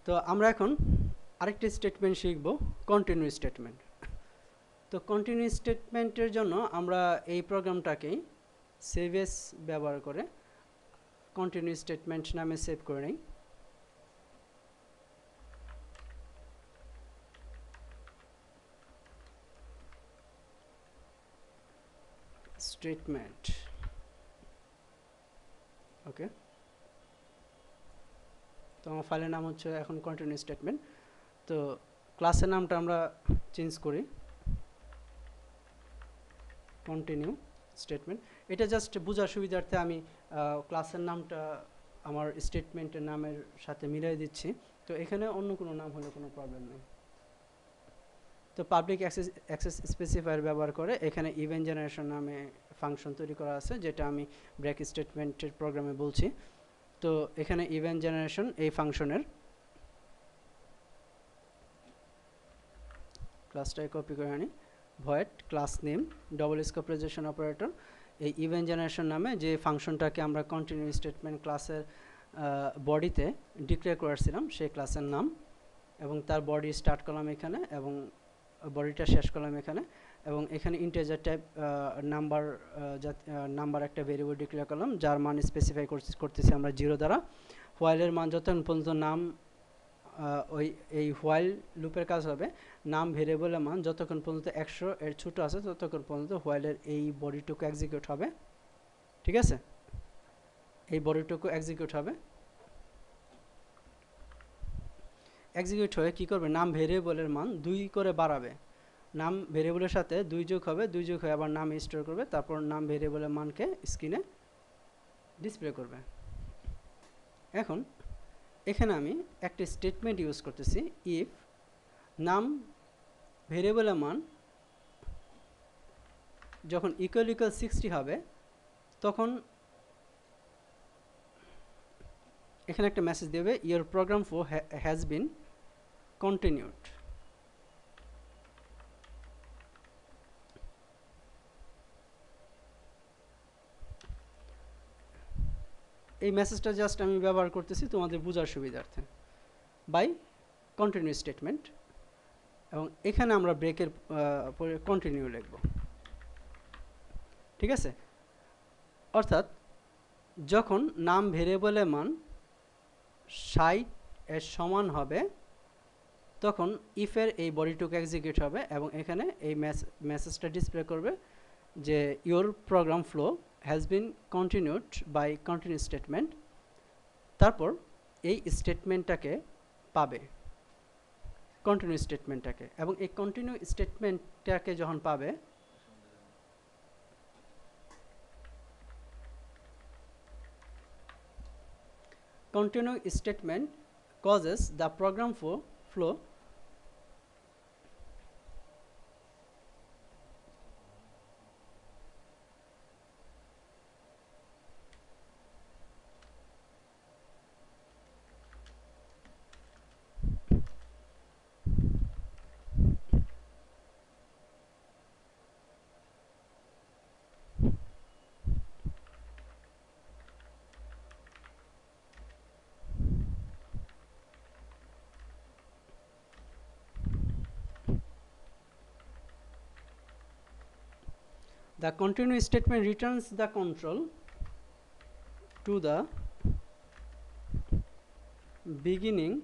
তো আমরা এখন আরেকটি স্টেটমেন্ট শিখব, কন্টিনিউ স্টেটমেন্ট। তো কন্টিনিউ স্টেটমেন্টের জন্য আমরা এই প্রোগ্রামটাকেই সেভ এস ব্যবহার করে কন্টিনিউ স্টেটমেন্ট নামে সেভ করে নিই। স্টেটমেন্ট ওকে, তো আমার ফাইলের নাম হচ্ছে এখন কন্টিনিউ স্টেটমেন্ট। তো ক্লাসের নামটা আমরা চেঞ্জ করি কন্টিনিউ স্টেটমেন্ট। এটা জাস্ট বোঝার সুবিধার্থে আমি ক্লাসের নামটা আমার স্টেটমেন্টের নামের সাথে মিলাই দিচ্ছি। তো এখানে অন্য কোনো নাম হলে কোনো প্রবলেম নেই। তো পাবলিক অ্যাক্সেস স্পেসিফায়ার ব্যবহার করে এখানে ইভেন্ট জেনারেশন নামে ফাংশন তৈরি করা আছে, যেটা আমি ব্রেক স্টেটমেন্টের প্রোগ্রামে বলছি। তো এখানে ইভেন্ট জেনারেশন এই ফাংশনের ক্লাসটাই কপি করে আনি, void class name double scope resolution operator, এই ইভেন্ট জেনারেশন নামে যে ফাংশনটাকে আমরা কন্টিনিউ স্টেটমেন্ট ক্লাসের বডিতে ডিক্লেয়ার করেছিলাম সেই ক্লাসের নাম, এবং তার বডি স্টার্ট করলাম এখানে এবং বডিটা শেষ করলাম এখানে, এবং এখানে ইন্টিজার টাইপ নাম্বার একটা ভেরিয়েবল ডিক্লেয়ার করলাম যার মান স্পেসিফাই করতেছি আমরা 0 দ্বারা। হোয়াইলের মান যতক্ষণ পর্যন্ত নাম এই হোয়াইল লুপের কাজ হবে, নাম ভেরিয়েবলের মান যতক্ষণ পর্যন্ত 100 এর ছোট আছে ততক্ষণ পর্যন্ত হোয়াইলের এই বডিটুকু এক্সিকিউট হবে। ঠিক আছে, এই বডিটুকু এক্সিকিউট হবে। এক্সিকিউট হয়ে কী করবে, নাম ভেরিয়েবলের মান 2 করে বাড়াবে, নাম ভেরিয়েবলের সাথে 2 যোগ হবে, 2 যোগ হয়ে আবার নাম স্টোর করবে, তারপর নাম ভেরিয়েবলের মানকে স্ক্রিনে ডিসপ্লে করবে। এখন এখানে আমি একটা স্টেটমেন্ট ইউজ করতেছি, ইফ নাম ভেরিয়েবলের মান যখন ইকুয়াল 60 হবে তখন এখানে একটা মেসেজ দেবে, your program flow has been continued. এই মেসেজটা জাস্ট আমি ব্যবহার করতেছি তোমাদের বোঝার সুবিধার্থে, বাই কন্টিনিউ স্টেটমেন্ট, এবং এখানে আমরা ব্রেকের পরে কন্টিনিউ লিখব। ঠিক আছে, অর্থাৎ যখন নাম ভেরিয়েবলের মান 60 এর সমান হবে তখন ইফের এই বডিটুকু এক্সিকিউট হবে এবং এখানে এই মেসেজটা ডিসপ্লে করবে যে your program flow has been continued by continue statement. তারপর এই স্টেটমেন্টটাকে পাবে, কন্টিনিউ স্টেটমেন্টটাকে, এবং এই কন্টিনিউ স্টেটমেন্টটাকে যখন পাবে continue statement causes the program flow the continue statement returns the control to the beginning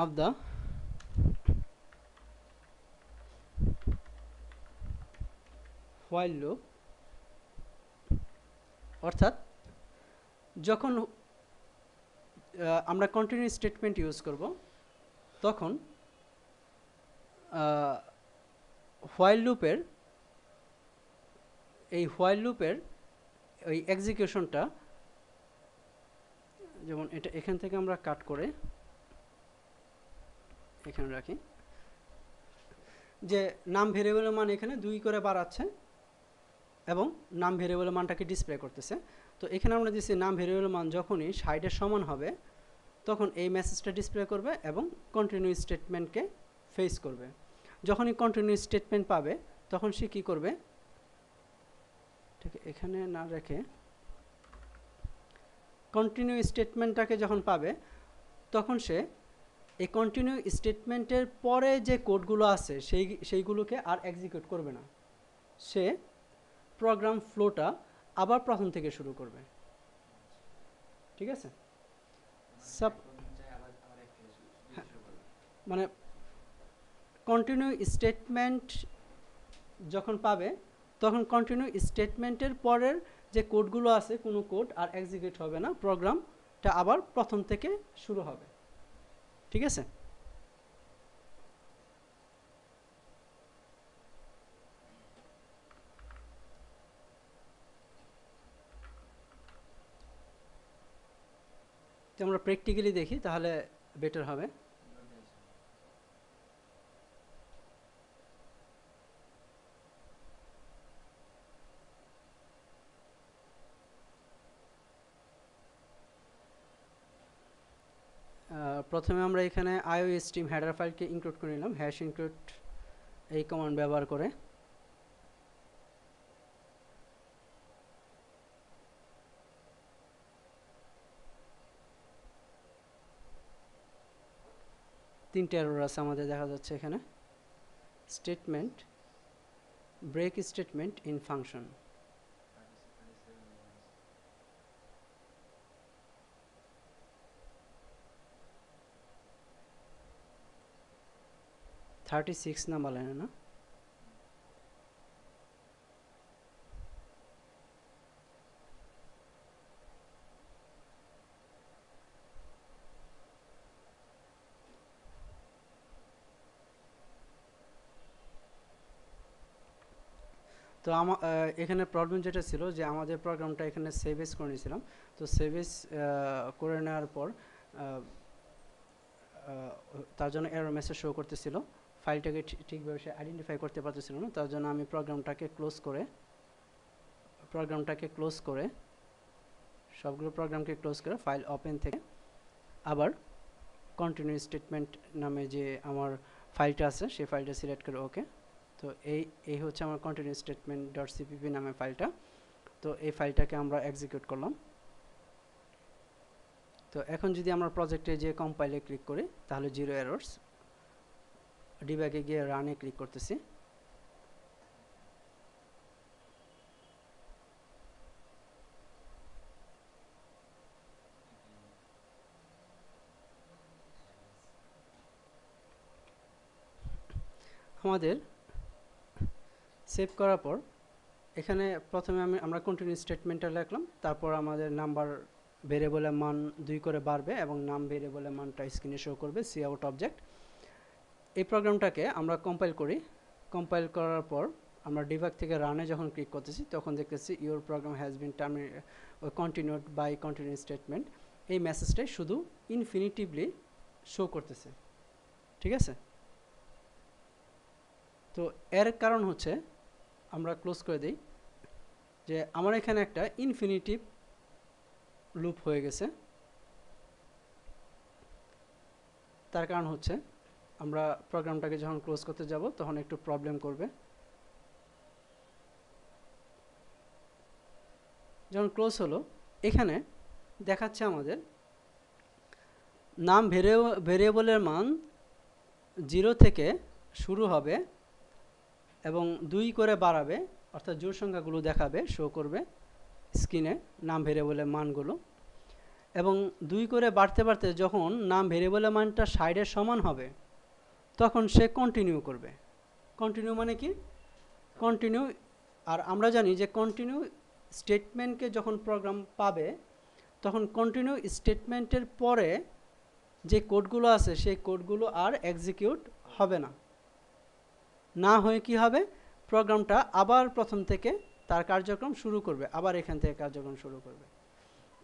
of the while loop। অর্থাৎ যখন আমরা কন্টিনিউ স্টেটমেন্ট ইউজ করব তখন হোয়াইল লুপের ওই এক্সিকিউশনটা, যেমন এটা এখান থেকে আমরা কাট করে এখানে রাখি, যে নাম ভেরিয়েবলের মান এখানে 2 করে বাড়াচ্ছে এবং নাম ভেরিয়েবলের মানটাকে ডিসপ্লে করতেছে। তো এখানে আমরা দিচ্ছি নাম ভেরিয়েবলের মান যখনই 60 এর সমান হবে তখন এই মেসেজটা ডিসপ্লে করবে এবং কন্টিনিউ স্টেটমেন্টকে ফেস করবে। যখনই কন্টিনিউ স্টেটমেন্ট পাবে তখন সে কী করবে, ঠিক এখানে না রেখে কন্টিনিউ স্টেটমেন্টটাকে যখন পাবে তখন সে এই কন্টিনিউ স্টেটমেন্টের পরে যে কোডগুলো আছে সেইগুলোকে আর এক্সিকিউট করবে না, সে প্রোগ্রাম ফ্লোটা আবার প্রথম থেকে শুরু করবে। ঠিক আছে, মানে কন্টিনিউ স্টেটমেন্ট যখন পাবে তখন কন্টিনিউ স্টেটমেন্টের পরের যে কোডগুলো আছে কোনো কোড আর এক্সিকিউট হবে না, প্রোগ্রামটা আবার প্রথম থেকে শুরু হবে। ঠিক আছে, তো আমরা প্র্যাকটিক্যালি দেখি তাহলে বেটার হবে। প্রথমে আমরা এখানে IOStream হেডার ফাইলকে ইনক্লুড করে নিলাম হ্যাশ ইনক্লুড এই কমান্ড ব্যবহার করে। তিনটে এরর আছে আমাদের দেখা যাচ্ছে এখানে, statement, break statement in function. $36 number লাইনে না, তো এখানে প্রবলেম যেটা ছিল যে আমাদের প্রোগ্রামটা এখানে সেভ এস করে নিয়েছিলাম, তো সেভ এস করে নেওয়ার পর তার জন্য এরর মেসেজ শো করতেছিল, ফাইলটাকে ঠিকভাবে সে আইডেন্টিফাই করতে পারতেছিল না। তার জন্য আমি প্রোগ্রামটাকে ক্লোজ করে সবগুলো প্রোগ্রামকে ক্লোজ করে ফাইল ওপেন থেকে আবার কন্টিনিউ স্টেটমেন্ট নামে যে আমার ফাইলটা আছে সেই ফাইলটা সিলেক্ট করে ওকে। তো এই হচ্ছে আমার কন্টিনিউ স্টেটমেন্ট .cpp নামে ফাইলটা। তো এই ফাইলটাকে আমরা এক্সিকিউট করলাম। তো এখন যদি আমরা প্রজেক্টে যে কম্পাইলে ক্লিক করি তাহলে 0 এরর্স, ডিবাগে গিয়ে রানে ক্লিক করতেছি, আমাদের সেভ করার পর এখানে প্রথমে আমরা কন্টিনিউ স্টেটমেন্টটা লিখলাম, তারপর আমাদের নাম্বার ভেরিয়েবলের মান 2 করে বাড়বে এবং নাম ভেরিয়েবলের মানটা স্ক্রিনে শো করবে কাউট অবজেক্ট। এই প্রোগ্রামটাকে আমরা কম্পাইল করি, কম্পাইল করার পর আমরা ডিবাগ থেকে রানে যখন ক্লিক করতেছি তখন দেখতেছি your program has been continued by continue statement, এই মেসেজটাই শুধু ইনফিনিটিভলি শো করতেছে। ঠিক আছে, তো এর কারণ হচ্ছে আমরা ক্লোজ করে দিই যে আমার এখানে একটা ইনফিনিটিভ লুপ হয়ে গেছে। তার কারণ হচ্ছে আমরা প্রোগ্রামটাকে যখন ক্লোজ করতে যাব তখন একটু প্রবলেম করবে। যখন ক্লোজ হলো এখানে দেখাচ্ছে আমাদের নাম ভেরিয়েবলের মান 0 থেকে শুরু হবে এবং 2 করে বাড়াবে, অর্থাৎ জোড় সংখ্যাগুলো দেখাবে, শো করবে স্ক্রিনে নাম ভেরিয়েবলের মানগুলো, এবং 2 করে বাড়তে বাড়তে যখন নাম ভেরিয়েবলের মানটা 60-এর সমান হবে তখন সে কন্টিনিউ করবে। কন্টিনিউ মানে কি? কন্টিনিউ, আর আমরা জানি যে কন্টিনিউ স্টেটমেন্টকে যখন প্রোগ্রাম পাবে তখন কন্টিনিউ স্টেটমেন্টের পরে যে কোডগুলো আছে সেই কোডগুলো আর এক্সিকিউট হবে না, না হয়ে কি হবে, প্রোগ্রামটা আবার প্রথম থেকে তার কার্যক্রম শুরু করবে, আবার এখান থেকে কার্যক্রম শুরু করবে।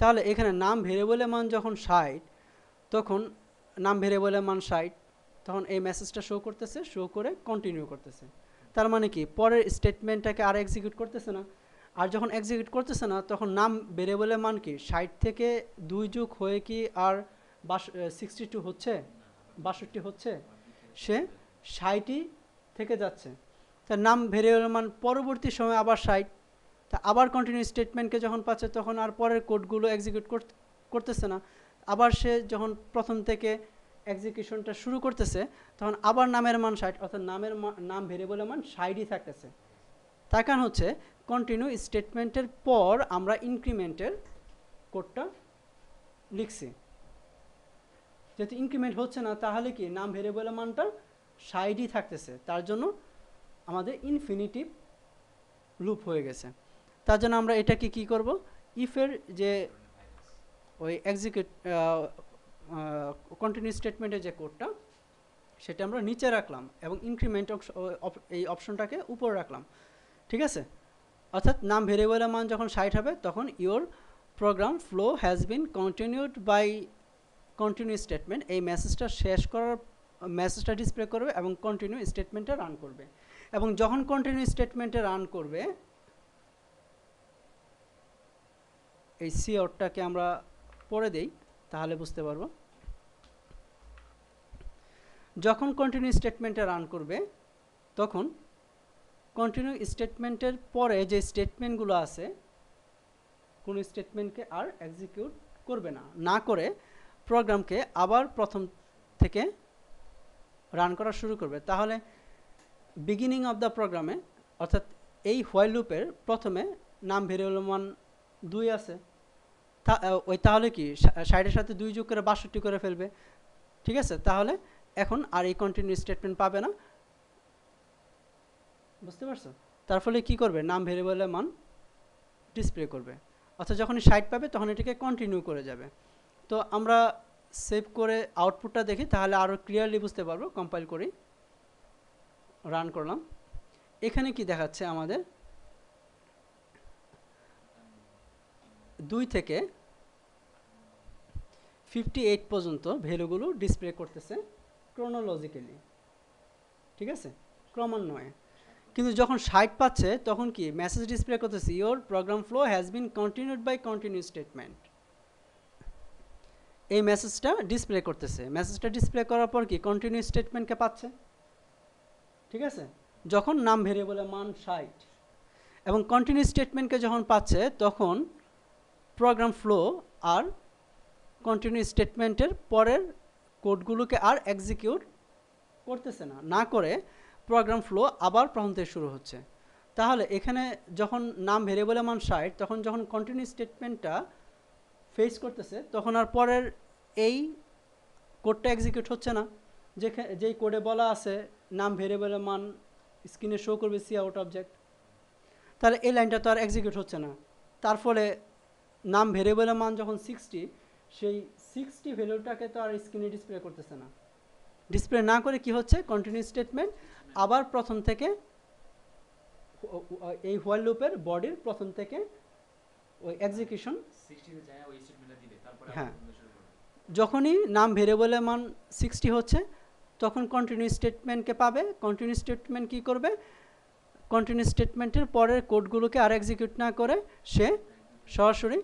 তাহলে এখানে নাম ভেরিয়েবলের মান যখন 60, তখন নাম ভেরিয়েবলের মান 60, তখন এই মেসেজটা শো করতেছে, শো করে কন্টিনিউ করতেছে। তার মানে কি পরের স্টেটমেন্টটাকে আর এক্সিকিউট করতেছে না, আর যখন এক্সিকিউট করতেছে না তখন নাম ভেরিয়েবলের মান কি 60 থেকে 2 যোগ হয়ে কি আর 62 হচ্ছে, 62 হচ্ছে, সে 60ই থেকে যাচ্ছে, তার নাম ভেরিয়েবল মান পরবর্তী সময় আবার 60, তা আবার কন্টিনিউ স্টেটমেন্টকে যখন পাচ্ছে তখন আর পরের কোডগুলো এক্সিকিউট করতেছে না, আবার সে যখন প্রথম থেকে এক্সিকিউশনটা শুরু করতেছে তখন আবার নামের মান 60, অর্থাৎ নাম ভেরিয়েবলের মান 60ই থাকতেছে। তার কারণ হচ্ছে কন্টিনিউ স্টেটমেন্টের পর আমরা ইনক্রিমেন্টের কোডটা লিখছি, যেহেতু ইনক্রিমেন্ট হচ্ছে না তাহলে কি নাম ভেরিয়েবলের মানটা 60ই থাকতেছে, তার জন্য আমাদের ইনফিনিটিভ লুপ হয়ে গেছে। তার জন্য আমরা এটাকে কি করব, ইফের যে ওই এক্সিকিউট কন্টিনিউ স্টেটমেন্টের যে কোডটা সেটা আমরা নিচে রাখলাম এবং ইনক্রিমেন্ট এই অপশনটাকে উপরে রাখলাম, ঠিক আছে। অর্থাৎ নাম ভেরিয়েবলের মান যখন 60 হবে তখন your program flow has been continued by continue statement, এই মেসেজটা শেষ করার মেসেজটা ডিসপ্লে করবে এবং কন্টিনিউ স্টেটমেন্টে রান করবে। এবং যখন কন্টিনিউ স্টেটমেন্টে রান করবে, এই সি আউটটাকে আমরা পড়ে দেই তাহলে বুঝতে পারবো। যখন কন্টিনিউ স্টেটমেন্টে রান করবে তখন কন্টিনিউ স্টেটমেন্টের পরে যে স্টেটমেন্টগুলো আছে কোনো স্টেটমেন্টকে আর এক্সিকিউট করবে না, না করে প্রোগ্রামকে আবার প্রথম থেকে রান করা শুরু করবে। তাহলে বিগিনিং অফ দ্য প্রোগ্রামে অর্থাৎ এই হোয়াইল লুপের প্রথমে নাম ভেরিয়েবল মান 2 আছে, তাহলে কি 60-এর সাথে 2 যোগ করে 62 করে ফেলবে, ঠিক আছে। তাহলে এখন আর এই কন্টিনিউ স্টেটমেন্ট পাবে না, বুঝতে পারছো। তার ফলে কি করবে, নাম ভেরিয়েবলের মান ডিসপ্লে করবে, অর্থাৎ যখন 60 পাবে তখন এটাকে কন্টিনিউ করে যাবে। তো আমরা সেভ করে আউটপুটটা দেখি তাহলে আরও ক্লিয়ারলি বুঝতে পারবো। কম্পাইল করি, রান করলাম, এখানে কি দেখাচ্ছে আমাদের 2 থেকে 58 পর্যন্ত ভ্যালুগুলো ডিসপ্লে করতেছে ক্রোনোলজিক্যালি, ঠিক আছে, ক্রমান্বয়ে। কিন্তু যখন 60 পাচ্ছে তখন কি মেসেজ ডিসপ্লে করতেছে your program flow has been continued by continue statement, এই মেসেজটা ডিসপ্লে করতেছে। মেসেজটা ডিসপ্লে করার পর কি কন্টিনিউ স্টেটমেন্টকে পাচ্ছে, ঠিক আছে, যখন নাম ভেরিয়েবলের মান 60, এবং কন্টিনিউ স্টেটমেন্টকে যখন পাচ্ছে তখন প্রোগ্রাম ফ্লো আর কন্টিনিউ স্টেটমেন্টের পরের কোডগুলোকে আর এক্সিকিউট করতেছে না, না করে প্রোগ্রাম ফ্লো আবার প্রথম থেকে শুরু হচ্ছে। তাহলে এখানে যখন নাম ভেরিয়েবলের মান 60, তখন যখন কন্টিনিউ স্টেটমেন্টটা ফেস করতেছে তখন আর পরের এই কোডটা এক্সিকিউট হচ্ছে না, যেই কোডে বলা আছে নাম ভেরিয়েবলের মান স্ক্রিনে শো করবে সি আউট অবজেক্ট, তাহলে এই লাইনটা তো আর এক্সিকিউট হচ্ছে না। তার ফলে নাম ভেরিয়েবলের মান যখন 60, সেই 60 ভ্যালুটাকে তো আর স্ক্রিনে ডিসপ্লে করতেছে না, ডিসপ্লে না করে কি হচ্ছে কন্টিনিউ স্টেটমেন্ট আবার প্রথম থেকে এই হোয়াইল লুপের বডির প্রথম থেকে ওই এক্সিকিউশন, হ্যাঁ, যখনই নাম ভেরিয়েবলের মান 60 হচ্ছে তখন কন্টিনিউ স্টেটমেন্টকে পাবে। কন্টিনিউ স্টেটমেন্ট কি করবে, কন্টিনিউ স্টেটমেন্টের পরের কোডগুলোকে আর এক্সিকিউট না করে সে সরাসরি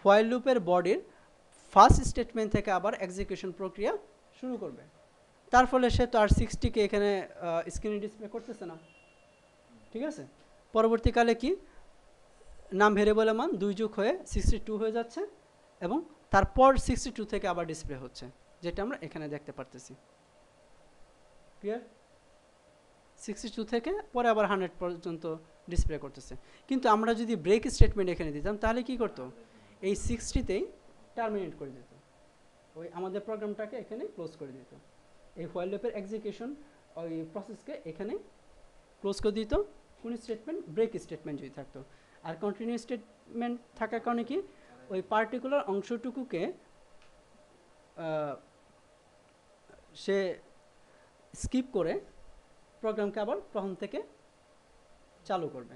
হোয়াইল লুপের বডির ফার্স্ট স্টেটমেন্ট থেকে আবার এক্সিকিউশন প্রক্রিয়া শুরু করবে। তার ফলে সে তো আর 60কে এখানে স্ক্রিনে ডিসপ্লে করতেছে না, ঠিক আছে। পরবর্তীকালে কি নাম ভেরিয়েবলের মান 2 যোগ হয়ে 62 হয়ে যাচ্ছে এবং তারপর 62 থেকে আবার ডিসপ্লে হচ্ছে, যেটা আমরা এখানে দেখতে পারতেছি। ক্লিয়ার, 62 থেকে পরে আবার 100 পর্যন্ত ডিসপ্লে করতেছে। কিন্তু আমরা যদি ব্রেক স্টেটমেন্ট এখানে দিতাম তাহলে কি করতো, এই 60তেই টার্মিনেট করে দিত, ওই আমাদের প্রোগ্রামটাকে এখানে ক্লোজ করে দিত, এই হোয়াইল লুপের এক্সিকিউশন ওই প্রসেসকে এখানে ক্লোজ করে দিত কোন স্টেটমেন্ট, ব্রেক স্টেটমেন্ট যদি থাকতো। আর কন্টিনিউ স্টেটমেন্ট থাকার কারণে কি ওই পার্টিকুলার অংশটুকুকে সে স্কিপ করে প্রোগ্রামকে আবার প্রথম থেকে চালু করবে।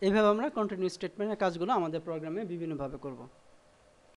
এইভাবে আমরা কন্টিনিউ স্টেটমেন্টের কাজগুলো আমাদের প্রোগ্রামে বিভিন্নভাবে করব।